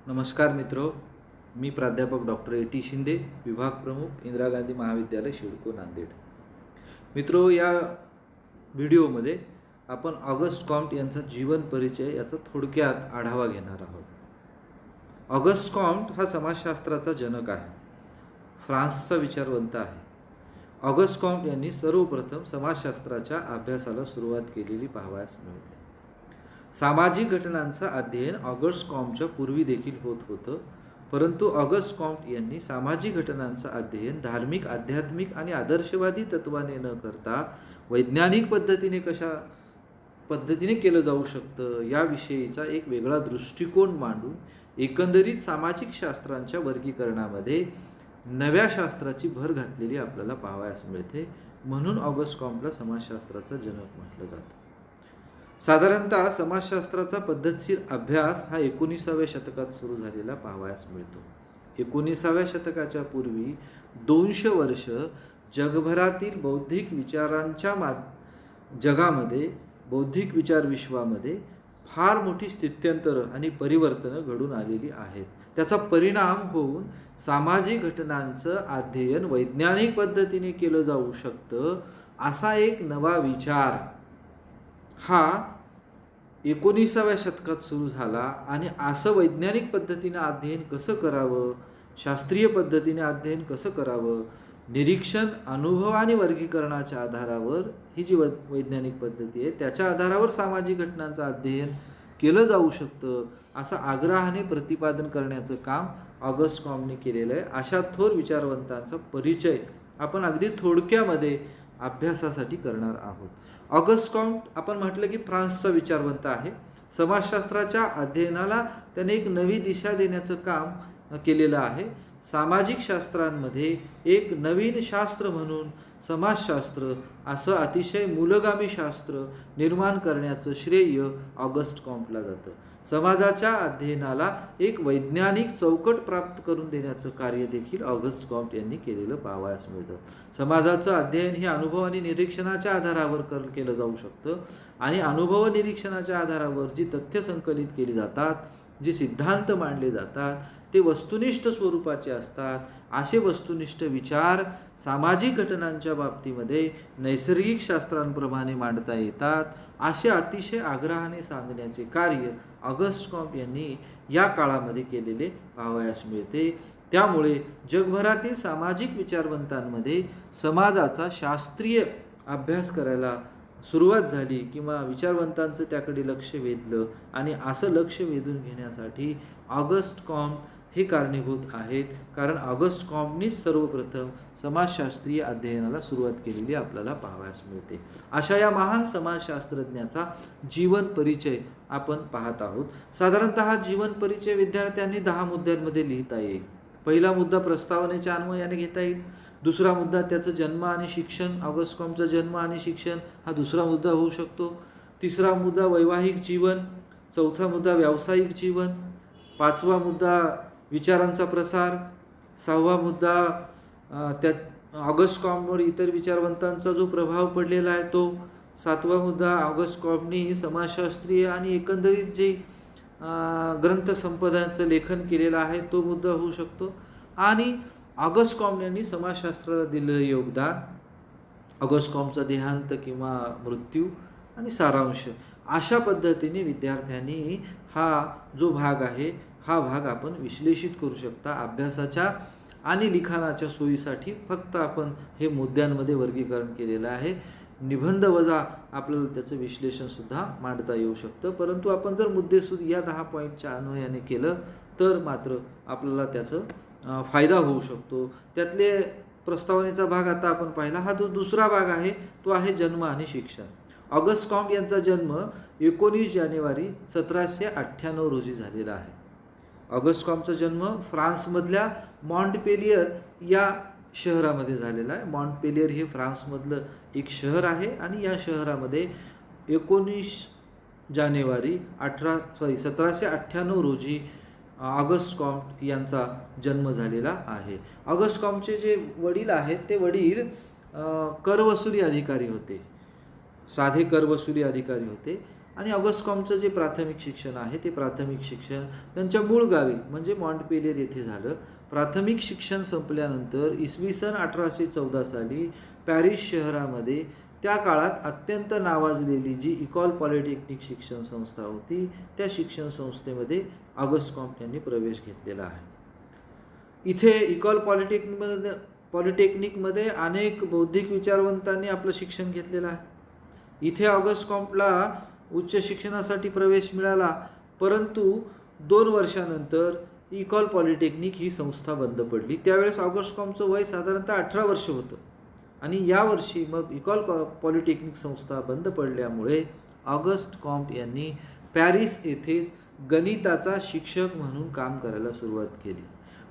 नमस्कार मित्रो, मी प्राध्यापक डॉक्टर ए टी शिंदे, विभाग प्रमुख इंदिरा गांधी महाविद्यालय शिडको नांदेड. मित्रो, या व्हिडिओमध्ये आपण ऑगस्ट कॉम्ट यांचा जीवन परिचय याचा थोडक्यात आढावा घेणार आहोत. ऑगस्ट कॉम्ट हा समाजशास्त्राचा जनक आहे. फ्रान्सचा विचारवंत आहे. ऑगस्ट कॉम्ट यांनी सर्वप्रथम समाजशास्त्राच्या अभ्यासाला सुरुवात केलेली पाहावयास मिळते. सामाजिक घटनांचं अध्ययन ऑगस्ट कॉम्टच्या पूर्वी देखील होत होतं, परंतु ऑगस्ट कॉम्ट यांनी सामाजिक घटनांचं अध्ययन धार्मिक, आध्यात्मिक आणि आदर्शवादी तत्वाने न करता वैज्ञानिक पद्धतीने केलं जाऊ शकतं याविषयीचा एक वेगळा दृष्टिकोन मांडून एकंदरीत सामाजिक शास्त्रांच्या वर्गीकरणामध्ये नव्या शास्त्राची भर घातलेली आपल्याला पाहावयास मिळते. म्हणून ऑगस्ट कॉम्टला समाजशास्त्राचा जनक म्हटलं जातं. साधारणतः समाजशास्त्राचा पद्धतशीर अभ्यास हा 19व्या शतकात सुरू झालेला पाहावयास मिळतो. 19व्या शतकाच्या पूर्वी 200 वर्ष जगभरातील बौद्धिक विचारांच्या जगामध्ये, बौद्धिक विचार विश्वामध्ये फार मोठी स्थित्यंतरं आणि परिवर्तनं घडून आलेली आहेत. त्याचा परिणाम होऊन सामाजिक घटनांचं अध्ययन वैज्ञानिक पद्धतीने केलं जाऊ शकतं असा एक नवा विचार हा 19व्या शतकात सुरू झाला. आणि असं वैज्ञानिक पद्धतीने अध्ययन कसं करावं, शास्त्रीय पद्धतीने अध्ययन कसं करावं, निरीक्षण, अनुभव आणि वर्गीकरणाच्या आधारावर ही जी वैज्ञानिक पद्धती आहे त्याच्या आधारावर सामाजिक घटनांचं अध्ययन केलं जाऊ शकतं असं आग्रहाने प्रतिपादन करण्याचं काम ऑगस्ट कॉम्टने केलेलं आहे. अशा थोर विचारवंतांचा परिचय आपण अगदी थोडक्यामध्ये अभ्यासासाठी करणार आहोत. ऑगस्ट कॉम्ट आपण म्हटलं की फ्रान्सचा विचारवंत आहे. समाजशास्त्राच्या अध्ययनाला त्याने एक नवी दिशा देण्याचं काम केलेलं आहे. सामाजिक शास्त्रांमध्ये एक नवीन शास्त्र म्हणून समाजशास्त्र असं अतिशय मूलगामी शास्त्र निर्माण करण्याचं श्रेय ऑगस्ट कॉम्टला जातं. समाजाच्या अध्ययनाला एक वैज्ञानिक चौकट प्राप्त करून देण्याचं कार्य देखील ऑगस्ट कॉम्ट यांनी केलेलं पाहावयास मिळतं. समाजाचं अध्ययन हे अनुभव आणि निरीक्षणाच्या आधारावर केलं जाऊ शकतं आणि अनुभव निरीक्षणाच्या आधारावर जी तथ्य संकलित केली जातात, जे सिद्धांत मांडले जातात ते वस्तुनिष्ठ स्वरूपाचे असतात. असे वस्तुनिष्ठ विचार सामाजिक घटनांच्या बाबतीमध्ये नैसर्गिक शास्त्रांप्रमाणे मांडता येतात असे अतिशय आग्रहाने सांगण्याचे कार्य ऑगस्ट कॉम्ट यांनी या काळामध्ये केलेले पाहावयास मिळते. त्यामुळे जगभरातील सामाजिक विचारवंतांमध्ये समाजाचा शास्त्रीय अभ्यास करायला सुरुवात झाली किंवा विचारवंतांचं त्याकडे लक्ष वेधलं आणि असं लक्ष वेधून घेण्यासाठी ऑगस्ट कॉम्ट हे कारणीभूत आहेत. कारण ऑगस्ट कॉम्टनीच सर्वप्रथम समाजशास्त्रीय अध्ययनाला सुरुवात केलेली आपल्याला पाहावयास मिळते. अशा या महान समाजशास्त्रज्ञाचा जीवन परिचय आपण पाहत आहोत. साधारणतः जीवन परिचय विद्यार्थ्यांनी 10 मुद्द्यांमध्ये लिहिता येईल. पहिला मुद्दा प्रस्तावनेच्या अन्वयाने घेता येईल. दुसरा मुद्दा त्याचं जन्म आणि शिक्षण, ऑगस्ट कॉम्टचा जन्म आणि शिक्षण हा दुसरा मुद्दा होऊ शकतो. तिसरा मुद्दा वैवाहिक जीवन, चौथा मुद्दा व्यावसायिक जीवन, पाचवा मुद्दा विचारांचा प्रसार, सहावा मुद्दा त्या ऑगस्ट कॉम्टवर इतर विचारवंतांचा जो प्रभाव पडलेला आहे तो, सातवा मुद्दा ऑगस्ट कॉम्टनी समाजशास्त्रीय आणि एकंदरीत जे ग्रंथसंपदांचं लेखन केलेलं आहे तो मुद्दा होऊ शकतो. आणि ऑगस्ट कॉम्ट यांनी समाजशास्त्राला दिलेलं योगदान, ऑगस्ट कॉम्टचा देहांत किंवा मृत्यू आणि सारांश, अशा पद्धतीने विद्यार्थ्यांनी हा जो भाग आहे हा भाग आपण विश्लेषित करू शकता. अभ्यासाच्या आणि लिखाणाच्या सोयीसाठी फक्त आपण हे मुद्द्यांमध्ये वर्गीकरण केलेलं आहे. निबंध वजा आपल्याला त्याचं विश्लेषणसुद्धा मांडता येऊ शकतं. परंतु आपण जर मुद्देसूद या 10 पॉईंटच्या अन्वयाने केलं तर मात्र आपल्याला त्याचं फायदा होऊ शकतो. त्यातले प्रस्तावनेचा भाग आता आपण पाहिला. हा जो दुसरा भाग आहे तो आहे जन्म आणि शिक्षण. ऑगस्ट कॉम्ट यांचा जन्म 19 जानेवारी 1798 रोजी झालेला आहे. ऑगस्ट कॉम्टचा जन्म फ्रान्समधल्या मॉन्टपेलियर या शहरामध्ये झालेला आहे. मॉन्टपेलियर हे फ्रान्समधलं एक शहर आहे आणि या शहरामध्ये 19 जानेवारी 1798 रोजी ऑगस्ट कॉम्ट यांचा जन्म झालेला आहे. ऑगस्ट कॉम्टचे जे वडील आहेत ते वडील करवसुली अधिकारी होते, साधे करवसुली अधिकारी होते. आणि ऑगस्ट कॉम्टचं जे प्राथमिक शिक्षण आहे ते प्राथमिक शिक्षण त्यांच्या मूळ गावी म्हणजे मॉन्टपेलियर येथे झालं. प्राथमिक शिक्षण संपल्यानंतर इसवी सन 1814 साली पॅरिस शहरामध्ये त्या काळात अत्यंत नावाजलेली जी इकॉल पॉलिटेक्निक शिक्षण संस्था होती त्या शिक्षण संस्थेमध्ये ऑगस्ट कॉम्ट यांनी प्रवेश घेतलेला आहे. इथे इकॉल पॉलिटेक्निकमध्ये अनेक बौद्धिक विचारवंतांनी आपलं शिक्षण घेतलेलं आहे. इथे ऑगस्ट कॉम्टला उच्च शिक्षणासाठी प्रवेश मिळाला, परंतु 2 वर्षानंतर इकॉल पॉलिटेक्निक ही संस्था बंद पडली. त्यावेळेस ऑगस्ट कॉम्टचं वय साधारणतः 18 वर्ष होतं आणि यावर्षी मग इकॉल पॉलिटेक्निक संस्था बंद पडल्यामुळे ऑगस्ट कॉम्ट यांनी पॅरिस येथेच गणिताचा शिक्षक म्हणून काम करायला सुरुवात केली.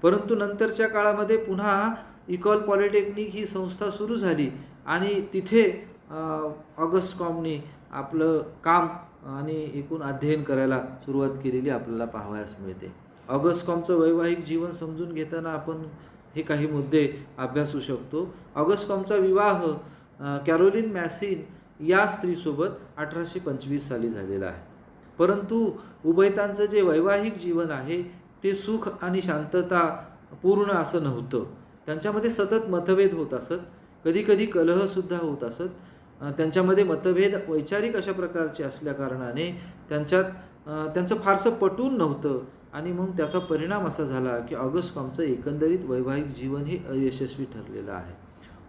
परंतु नंतरच्या काळामध्ये पुन्हा इकॉल पॉलिटेक्निक ही संस्था सुरू झाली आणि तिथे ऑगस्ट कॉम्टने आपलं काम आणि एकूण अध्ययन करायला सुरुवात केलेली आपल्याला पाहावयास मिळते. ऑगस्ट कॉम्टचं वैवाहिक जीवन समजून घेताना आपण हे काही मुद्दे अभ्यासू शकतो. ऑगस्ट कॉम्टचा विवाह कॅरोलिन मॅसिन या स्त्रीसोबत 1825 साली झालेला आहे. परंतु उभयतांचं जे वैवाहिक जीवन आहे ते सुख आणि शांतता पूर्ण असं नव्हतं. त्यांच्यामध्ये सतत मतभेद होत असत, कधीकधी कलहसुद्धा होत असत. त्यांच्यामध्ये मतभेद वैचारिक अशा प्रकारचे असल्याकारणाने त्यांचं फारसं पटून नव्हतं आणि मग त्याचा परिणाम असा झाला की ऑगस्ट कॉम्टचं एकंदरीत वैवाहिक जीवन हे अयशस्वी ठरलेलं आहे.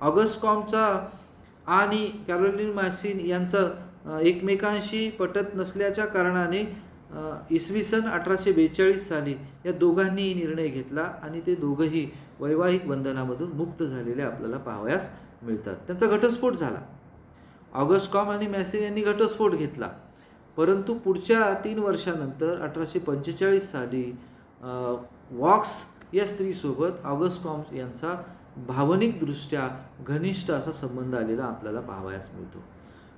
ऑगस्ट कॉम्टचा आणि कॅरोलिन मॅसिन यांचं एकमेकांशी पटत नसल्याच्या कारणाने इसवी सन 1842 साली या दोघांनीही निर्णय घेतला आणि ते दोघंही वैवाहिक बंधनामधून मुक्त झालेले आपल्याला पाहावयास मिळतात. त्यांचा घटस्फोट झाला. ऑगस्ट कॉम्ट आणि मॅसिन यांनी घटस्फोट घेतला, परंतु पुढच्या 3 वर्षानंतर 1845 साली वॉक्स या स्त्रीसोबत ऑगस्ट कॉम्ट यांचा भावनिकदृष्ट्या घनिष्ठ असा संबंध आलेला आपल्याला पाहावयास मिळतो.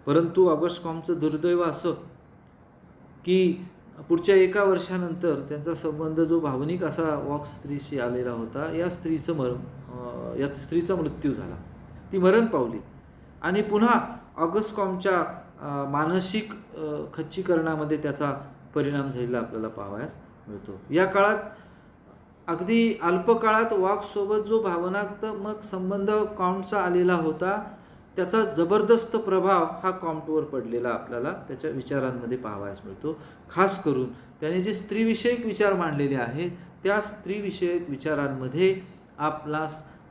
परंतु ऑगस्ट कॉम्टचं दुर्दैव असं की पुढच्या 1 वर्षानंतर त्यांचा संबंध जो भावनिक असा वॉक्स स्त्रीशी आलेला होता या स्त्रीचा मृत्यू झाला. ती मरण पावली आणि पुन्हा ऑगस्ट कॉम्टच्या मानसिक खच्चीकरणामध्ये त्याचा परिणाम झालेला आपल्याला पाहावयास मिळतो. या काळात अगदी अल्प काळात वॉक्ससोबत जो भावनात्मक संबंध कॉम्टचा आलेला होता त्याचा जबरदस्त प्रभाव हा कॉम्टवर पडलेला आपल्याला त्याच्या विचारांमध्ये पाहावयास मिळतो. खास करून त्याने जे स्त्रीविषयक विचार मांडलेले आहेत त्या स्त्रीविषयक विचारांमध्ये आपला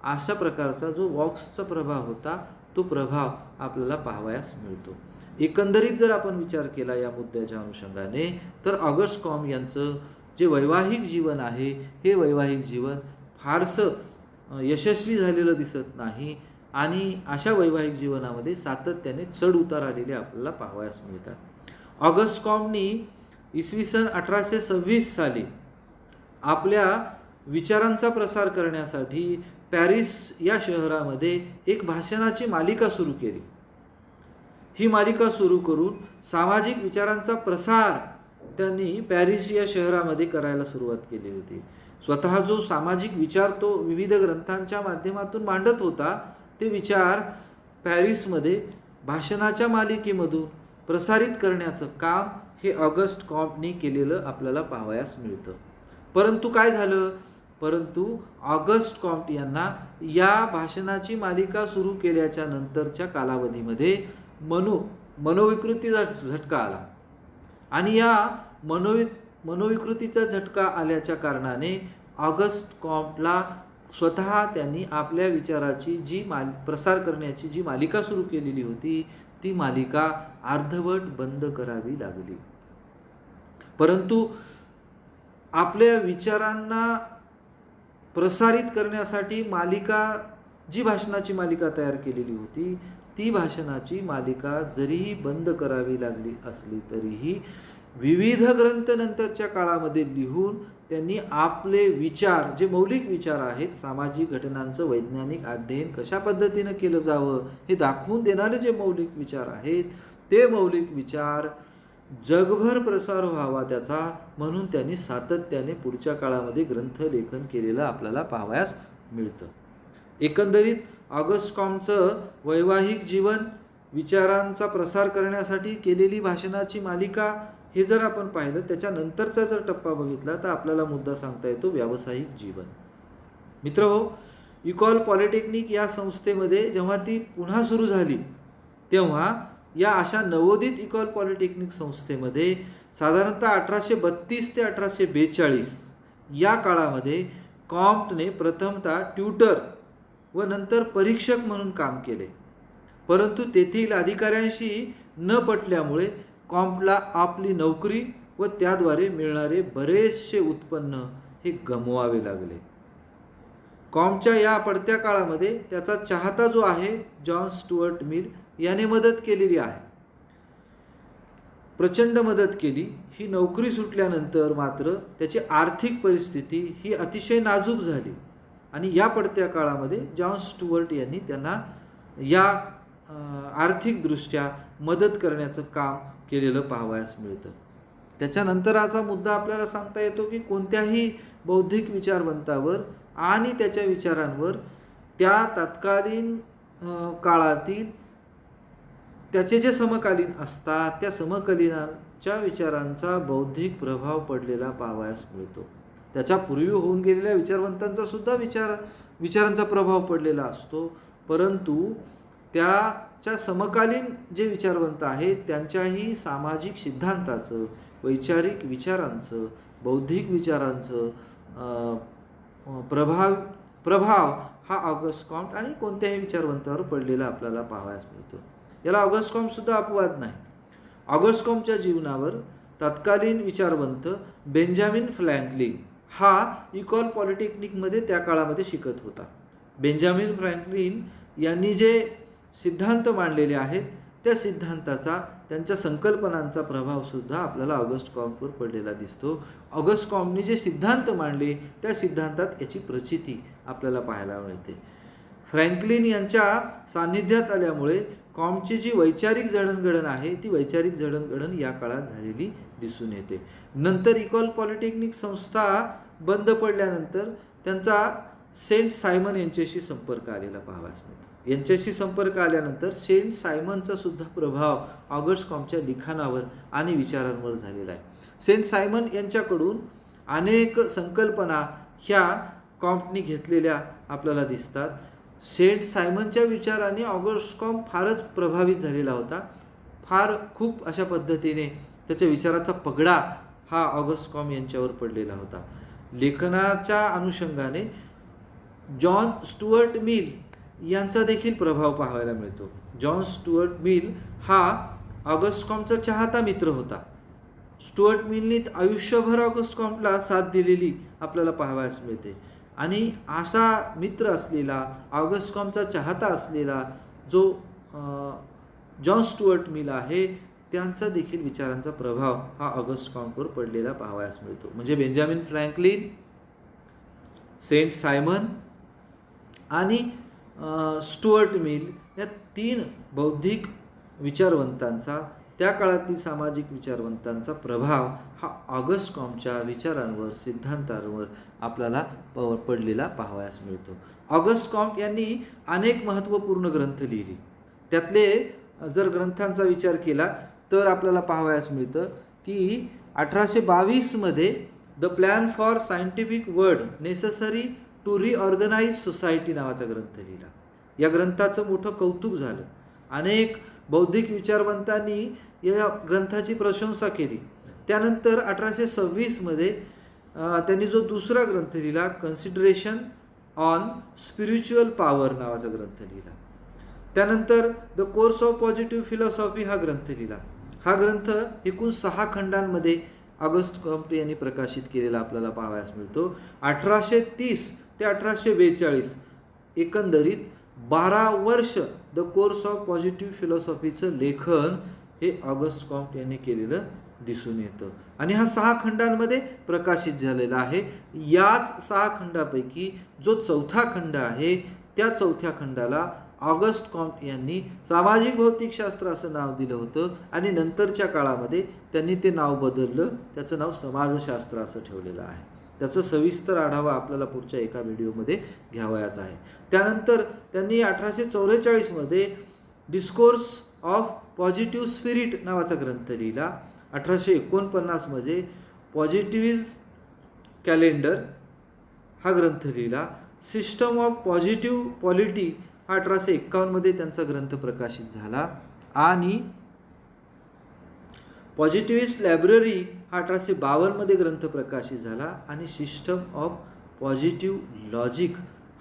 अशा प्रकारचा जो वॉक्सचा प्रभाव होता तो प्रभाव आपल्याला पाहावयास मिळतो. एकंदरीत जर आपण विचार केला या मुद्द्याच्या अनुषंगाने तर ऑगस्ट कॉम्ट यांचं जे वैवाहिक जीवन आहे हे वैवाहिक जीवन फारसं यशस्वी झालेलं दिसत नाही आणि अशा वैवाहिक जीवनामध्ये सातत्याने चढ उतार आलेले आपल्याला पाहावयास मिळतात. ऑगस्ट कॉम्टनी इसवी सन 1826 साली आपल्या विचारांचा प्रसार करण्यासाठी पॅरिस या शहरामध्ये एक भाषणाची मालिका सुरू केली. ही मालिका सुरू करून सामाजिक विचारांचा प्रसार त्यांनी पॅरिस या शहरामध्ये करायला सुरुवात केली होती. स्वतः जो सामाजिक विचार तो विविध ग्रंथांच्या माध्यमातून मांडत होता ते विचार पॅरिसमध्ये भाषणाच्या मालिकेमधून प्रसारित करण्याचं काम हे ऑगस्ट कॉम्टने केलेलं आपल्याला पाहावयास मिळतं. परंतु काय झालं? परंतु ऑगस्ट कॉम्ट यांना या भाषणाची मालिका सुरू केल्याच्या नंतरच्या कालावधीमध्ये मनोविकृतीचा झटका आला आणि या मनोविकृतीचा झटका आल्याच्या कारणाने ऑगस्ट कॉम्टला स्वतः त्यांनी आपल्या विचाराची जी प्रसार करण्याची जी मालिका सुरू केलेली होती ती मालिका अर्धवट बंद करावी लागली. परंतु आपल्या विचारांना प्रसारित करण्यासाठी जी भाषणाची मालिका तयार केलेली होती ती भाषणाची मालिका जरीही बंद करावी लागली असली तरीही विविध ग्रंथ नंतरच्या काळामध्ये लिहून त्यांनी आपले विचार जे मौलिक विचार आहेत सामाजिक घटनांचं वैज्ञानिक अध्ययन कशा पद्धतीनं केलं जावं हे दाखवून देणारे जे मौलिक विचार आहेत ते मौलिक विचार जगभर प्रसार व्हावा त्याचा म्हणून त्यांनी सातत्याने पुढच्या काळामध्ये ग्रंथलेखन केलेलं आपल्याला पाहावयास मिळतं. एकंदरीत ऑगस्ट कॉम्टचं वैवाहिक जीवन विचारांचा प्रसार करण्यासाठी केलेली भाषणाची मालिका, हे जर आपण पाहिलं, त्याच्यानंतरचा जर टप्पा बघितला तर आपल्याला मुद्दा सांगता येतो व्यावसायिक जीवन. मित्रहो, इकॉल पॉलिटेक्निक या संस्थेमध्ये जेव्हा ती पुन्हा सुरू झाली तेव्हा या अशा नवोदित इकॉल पॉलिटेक्निक संस्थेमध्ये साधारणतः 1832 ते 1842 या काळामध्ये कॉम्प्टने प्रथमतः ट्यूटर व नंतर परीक्षक म्हणून काम केले. परंतु तेथील अधिकाऱ्यांशी न पटल्यामुळे कॉम्प्टला आपली नोकरी व त्याद्वारे मिळणारे बरेचसे उत्पन्न हे गमवावे लागले. कॉम्प्टच्या या पडत्या काळामध्ये त्याचा चाहता जो आहे जॉन स्टुअर्ट मिल याने मदत केलेली आहे, प्रचंड मदत केली. ही नोकरी सुटल्यानंतर मात्र त्याची आर्थिक परिस्थिती ही अतिशय नाजूक झाली आणि या पडत्या काळामध्ये जॉन स्टुअर्ट यांनी त्यांना या आर्थिकदृष्ट्या मदत करण्याचं काम केलेलं पाहावयास मिळतं. त्याच्यानंतरचा मुद्दा आपल्याला सांगता येतो की कोणत्याही बौद्धिक विचारवंतावर आणि त्याच्या विचारांवर त्या तत्कालीन काळातील त्याचे जे समकालीन असतात त्या समकालीनाच्या विचारांचा बौद्धिक प्रभाव पडलेला पाहावयास मिळतो. त्याच्या पूर्वी होऊन गेलेल्या विचारवंतांचा सुद्धा विचारांचा प्रभाव पडलेला असतो, परंतु त्याच्या समकालीन जे विचारवंत आहेत त्यांच्याही सामाजिक सिद्धांताचं, वैचारिक विचारांचं, बौद्धिक विचारांचं प्रभाव हा ऑगस्ट कॉम्ट आणि कोणत्याही विचारवंतावर पडलेला आपल्याला पाहावयास मिळतो. याला ऑगस्ट कॉम्ट सुद्धा अपवाद नाही. ऑगस्ट कॉम्टच्या जीवनावर तत्कालीन विचारवंत बेंजामिन फ्रँकलिन हा इकॉल पॉलिटेक्निकमध्ये त्या काळामध्ये शिकत होता. बेंजामिन फ्रँकलिन यांनी जे सिद्धांत मांडलेले आहेत त्या सिद्धांताचा, त्यांच्या संकल्पनांचा प्रभावसुद्धा आपल्याला ऑगस्ट कॉम्टवर पडलेला दिसतो. ऑगस्ट कॉम्टने जे सिद्धांत मांडले त्या सिद्धांतात याची प्रचिती आपल्याला पाहायला मिळते. फ्रँकलिन यांच्या सान्निध्यात आल्यामुळे कॉम्टची जी वैचारिक जडणघडण आहे ती वैचारिक जडणघडण या काळात झालेली दिसून येते. नंतर इकॉल पॉलिटेक्निक संस्था बंद पडल्यानंतर त्यांचा सेंट सायमन यांच्याशी संपर्क आलेला पाहावयास मिळतो. यांच्याशी संपर्क आल्यानंतर सेंट सायमनचा सुद्धा प्रभाव ऑगस्ट कॉम्टच्या लिखाणावर आणि विचारांवर झालेला आहे. सेंट सायमन यांच्याकडून अनेक संकल्पना ह्या कॉम्टने घेतलेल्या आपल्याला दिसतात. सेंट सायमनच्या विचाराने ऑगस्ट कॉम्ट फारच प्रभावित झालेला होता. खूप अशा पद्धतीने त्याच्या विचाराचा पगडा हा ऑगस्ट कॉम्ट यांच्यावर पडलेला होता. लेखनाच्या अनुषंगाने जॉन स्टुअर्ट मिल यांचा देखील प्रभाव पाहायला मिळतो. जॉन स्टुअर्ट मिल हा ऑगस्ट कॉम्टचा चाहता मित्र होता. स्टुअर्ट मिलनी आयुष्यभर ऑगस्ट कॉम्टला साथ दिलेली आपल्याला पाहावयास मिळते आणि असा मित्र असलेला, ऑगस्ट कॉम्टचा चाहता असलेला जो जॉन स्टुअर्ट मिल आहे त्यांचा देखील विचारांचा प्रभाव हा ऑगस्ट कॉम्टवर पडलेला पाहावयास मिळतो. म्हणजे बेंजामिन फ्रँकलिन, सेंट सायमन आणि स्टुअर्ट मिल या 3 बौद्धिक विचारवंतांचा, त्या काळातील सामाजिक विचारवंतांचा प्रभाव हा ऑगस्ट कॉम्टच्या विचारांवर, सिद्धांतांवर आपल्याला पडलेला पाहावयास मिळतो. ऑगस्ट कॉम्ट यांनी अनेक महत्त्वपूर्ण ग्रंथ लिहिले. त्यातले जर ग्रंथांचा विचार केला तर आपल्याला पाहावयास मिळतं की 1822 मध्ये the plan for scientific word necessary to reorganize society नावाचा ग्रंथ लिहिला. या ग्रंथाचं मोठं कौतुक झालं. अनेक बौद्धिक विचारवंतांनी या ग्रंथाची प्रशंसा केली. त्यानंतर 1826 मध्ये त्यांनी जो दुसरा ग्रंथ लिहिला, कन्सिडरेशन ऑन स्पिरिच्युअल पॉवर नावाचा ग्रंथ लिहिला. त्यानंतर the course of positive philosophy हा ग्रंथ लिहिला. हा ग्रंथ एकूण 6 खंडांमध्ये ऑगस्ट कॉम्ट यांनी प्रकाशित केलेला आपल्याला पाहावयास मिळतो. 1830 ते 1842 एकंदरीत 12 वर्ष द कोर्स ऑफ पॉझिटिव्ह फिलॉसॉफीचं लेखन हे ऑगस्ट कॉम्ट यांनी केलेलं दिसून येतं आणि हा 6 खंडांमध्ये प्रकाशित झालेला आहे. याच 6 खंडापैकी जो 4था खंड आहे त्या 4थ्या खंडाला ऑगस्ट कॉम्ट यांनी सामाजिक भौतिकशास्त्र असं नाव दिलं होतं आणि नंतरच्या काळामध्ये त्यांनी ते नाव बदललं, त्याचं नाव समाजशास्त्र असं ठेवलेलं आहे. त्याचं सविस्तर आढावा आपल्याला पुढच्या एका व्हिडिओमध्ये घ्यावयाचा आहे. त्यानंतर त्यांनी 1844 मध्ये डिस्कोर्स ऑफ पॉझिटिव्ह स्पिरिट नावाचा ग्रंथ लिहिला. 1849 मध्ये पॉझिटिव्हिस्ट कॅलेंडर हा ग्रंथ लिहिला. सिस्टम ऑफ पॉझिटिव्ह पॉलिटी हा 1851 मध्ये त्यांचा ग्रंथ प्रकाशित झाला. आणि पॉझिटिव्हिस्ट लायब्ररी हा 1852 मध्ये ग्रंथ प्रकाशित झाला. आणि सिस्टम ऑफ पॉझिटिव्ह लॉजिक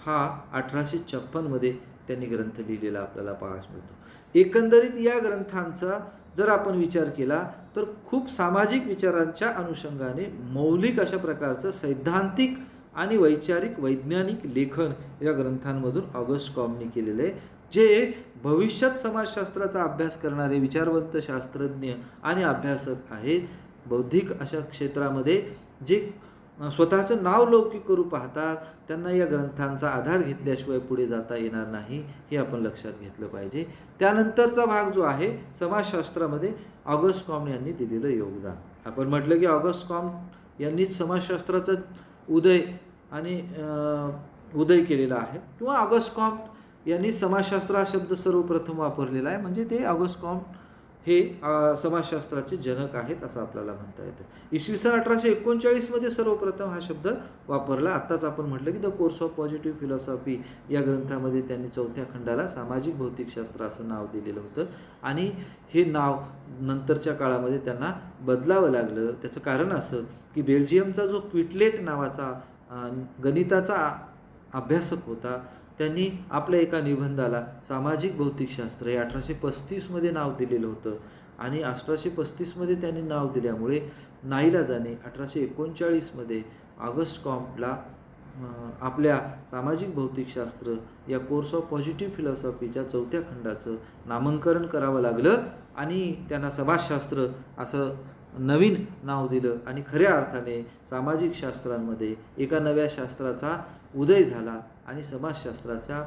हा 1856 मध्ये त्यांनी ग्रंथ लिहिलेला आपल्याला पाहायला मिळतो. एकंदरीत या ग्रंथांचा जर आपण विचार केला तर खूप सामाजिक विचारांच्या अनुषंगाने मौलिक अशा प्रकारचं सैद्धांतिक आणि वैचारिक वैज्ञानिक लेखन या ग्रंथांमधून ऑगस्ट कॉमनी केलेलं आहे, जे भविष्यात समाजशास्त्राचा अभ्यास करणारे विचारवंत शास्त्रज्ञ आणि अभ्यासक आहेत. बौद्धिक अशा क्षेत्रामध्ये जे स्वतःचं नाव लौकिक करू पाहतात त्यांना या ग्रंथांचा आधार घेतल्याशिवाय पुढे जाता येणार नाही, हे आपण लक्षात घेतलं पाहिजे. त्यानंतरचा भाग जो आहे समाजशास्त्रामध्ये ऑगस्ट कॉम्ट यांनी दिलेलं योगदान. आपण म्हटलं की ऑगस्ट कॉम्ट यांनीच समाजशास्त्राचा उदय केलेला आहे, किंवा ऑगस्ट कॉम्ट यांनी समाजशास्त्र हा शब्द सर्वप्रथम वापरलेला आहे. म्हणजे ते ऑगस्ट कॉम्ट हे समाजशास्त्राचे जनक आहेत असं आपल्याला म्हणता येतं. इसवी सन 1839 मध्ये सर्वप्रथम हा शब्द वापरला. आत्ताच आपण म्हटलं की the course of positive philosophy या ग्रंथामध्ये त्यांनी 4थ्या खंडाला सामाजिक भौतिकशास्त्र असं नाव दिलेलं होतं. आणि हे नाव नंतरच्या काळामध्ये त्यांना बदलावं लागलं. त्याचं कारण असं की बेल्जियमचा जो क्विटलेट नावाचा गणिताचा अभ्यासक होता, त्यांनी आपल्या एका निबंधाला सामाजिक भौतिकशास्त्र हे 1835 मध्ये नाव दिलेलं होतं. आणि 1835 मध्ये त्यांनी नाव दिल्यामुळे नाईलाजाने 1839 मध्ये ऑगस्ट कॉम्टला आपल्या सामाजिक भौतिकशास्त्र या कोर्स ऑफ पॉझिटिव्ह फिलॉसॉफीच्या 4थ्या खंडाचं नामकरण करावं लागलं. आणि त्यांना समाजशास्त्र असं नवीन नाव दिलं. आणि खऱ्या अर्थाने सामाजिक शास्त्रांमध्ये एका नव्या शास्त्राचा उदय झाला. आणि समाजशास्त्राचा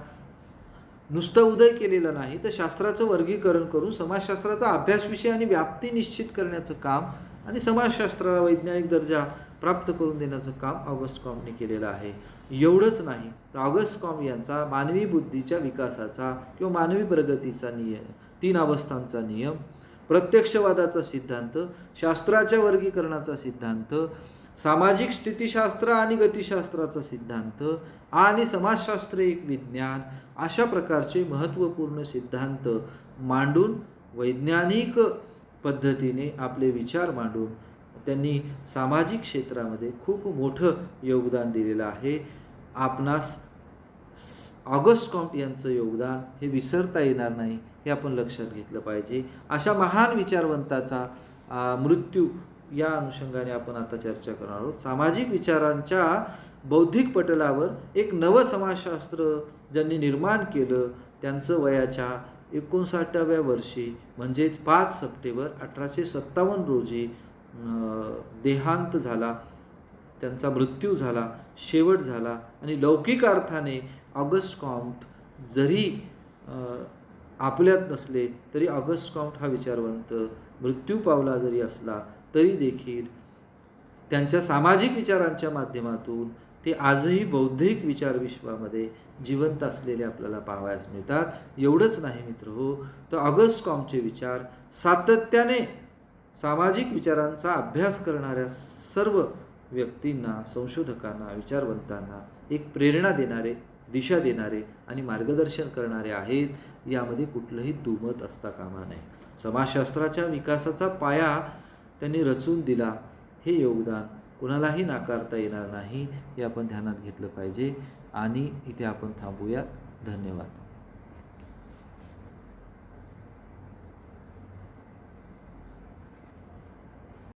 नुसतं उदय केलेला नाही तर शास्त्राचं वर्गीकरण करून समाजशास्त्राचा अभ्यासविषय आणि व्याप्ती निश्चित करण्याचं काम आणि समाजशास्त्राला वैज्ञानिक दर्जा प्राप्त करून देण्याचं काम ऑगस्ट कॉम्टने केलेलं आहे. एवढंच नाही तर ऑगस्ट कॉम्ट यांचा मानवी बुद्धीच्या विकासाचा किंवा मानवी प्रगतीचा नियम, 3 अवस्थांचा नियम, प्रत्यक्षवादाचा सिद्धांत, शास्त्राच्या वर्गीकरणाचा सिद्धांत, सामाजिक स्थितीशास्त्र आणि गतिशास्त्राचा सिद्धांत आणि समाजशास्त्र एक विज्ञान अशा प्रकारचे महत्त्वपूर्ण सिद्धांत मांडून वैज्ञानिक पद्धतीने आपले विचार मांडून त्यांनी सामाजिक क्षेत्रामध्ये खूप मोठं योगदान दिलेलं आहे. आपणास ऑगस्ट कॉम्ट यांचं योगदान हे विसरता येणार नाही, हे आपण लक्षात घेतलं पाहिजे. अशा महान विचारवंताचा मृत्यू या अनुषंगाने आपण आता चर्चा करणार आहोत. सामाजिक विचारांच्या बौद्धिक पटलावर एक नवं समाजशास्त्र ज्यांनी निर्माण केलं त्यांचं वयाच्या 59व्या वर्षी म्हणजेच 5 सप्टेंबर 1857 रोजी देहांत झाला, त्यांचा मृत्यू झाला, शेवट झाला. आणि लौकिक अर्थाने ऑगस्ट कॉम्ट जरी आपल्यात नसले तरी ऑगस्ट कॉम्ट हा विचारवंत मृत्यू पावला जरी असला तरी देखील त्यांच्या सामाजिक विचारांच्या माध्यमातून ते आजही बौद्धिक विचार विश्वामध्ये जिवंत असलेले आपल्याला पाहावयास मिळतात. एवढंच नाही मित्रहो, तर ऑगस्ट कॉम्टचे विचार सातत्याने सामाजिक विचारांचा अभ्यास करणाऱ्या सर्व व्यक्तींना, संशोधकांना, विचारवंतांना एक प्रेरणा देणारे, दिशा देणारे आणि मार्गदर्शन करणारे आहेत. यामध्ये कुठलंही दुमत असता कामा नये. समाजशास्त्राच्या विकासाचा पाया त्यांनी रचून दिला, हे योगदान कुणालाही नाकारता येणार नाही, हे आपण ध्यानात घेतलं पाहिजे. आणि इथे आपण थांबूयात. धन्यवाद.